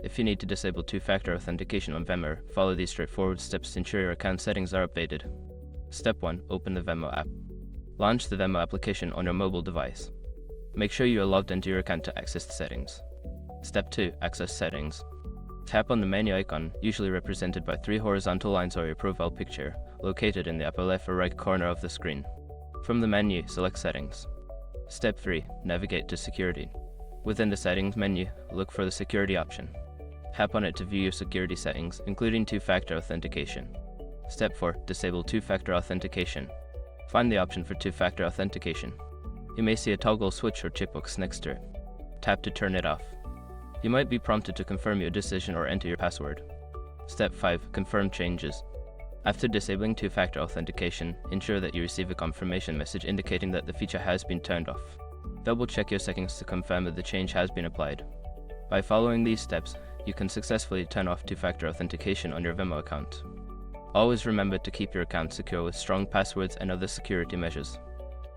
If you need to disable two-factor authentication on Venmo, follow these straightforward steps to ensure your account settings are updated. Step 1. Open the Venmo app. Launch the Venmo application on your mobile device. Make sure you are logged into your account to access the settings. Step 2. Access settings. Tap on the menu icon, usually represented by 3 horizontal lines or your profile picture, located in the upper left or right corner of the screen. From the menu, select Settings. Step 3. Navigate to Security. Within the Settings menu, look for the Security option. Tap on it to view your security settings, including two-factor authentication. Step 4. Disable two-factor authentication. Find the option for two-factor authentication. You may see a toggle switch or checkbox next to it. Tap to turn it off. You might be prompted to confirm your decision or enter your password. Step 5. Confirm changes. After disabling two-factor authentication, ensure that you receive a confirmation message indicating that the feature has been turned off. Double-check your settings to confirm that the change has been applied. By following these steps, you can successfully turn off two-factor authentication on your Venmo account. Always remember to keep your account secure with strong passwords and other security measures.